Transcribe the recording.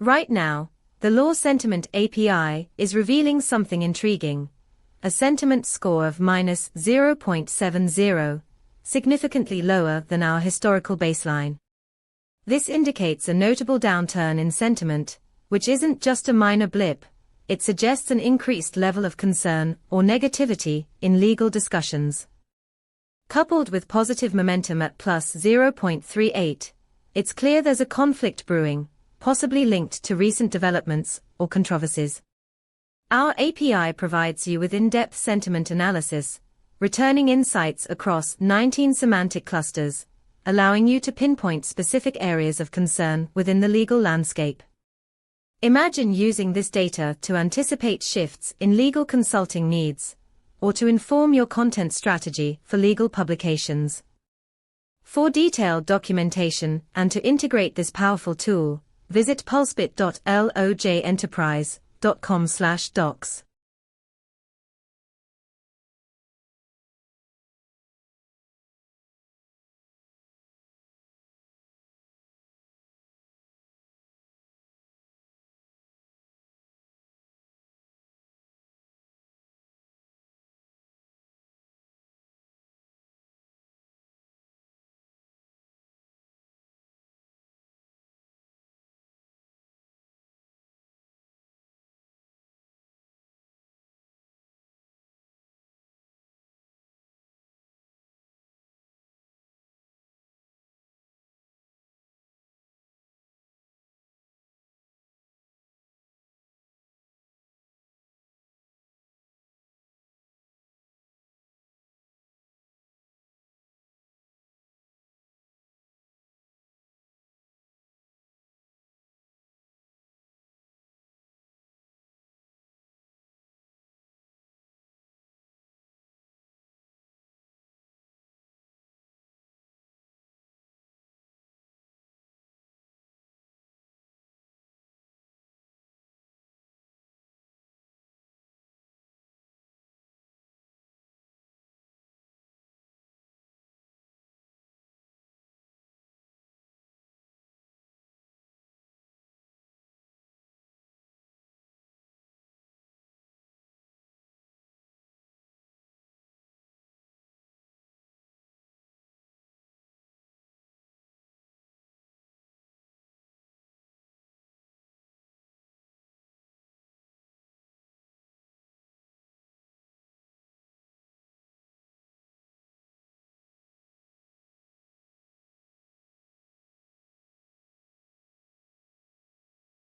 Right now, the Law Sentiment API is revealing something intriguing. A sentiment score of -0.70, significantly lower than our historical baseline. This indicates a notable downturn in sentiment, which isn't just a minor blip, it suggests an increased level of concern or negativity in legal discussions. Coupled with positive momentum at +0.38, it's clear there's a conflict brewing, possibly linked to recent developments or controversies. Our API provides you with in-depth sentiment analysis, returning insights across 19 semantic clusters, allowing you to pinpoint specific areas of concern within the legal landscape. Imagine using this data to anticipate shifts in legal consulting needs, or to inform your content strategy for legal publications. For detailed documentation and to integrate this powerful tool, visit pulsebit.lojenterprise.com/docs.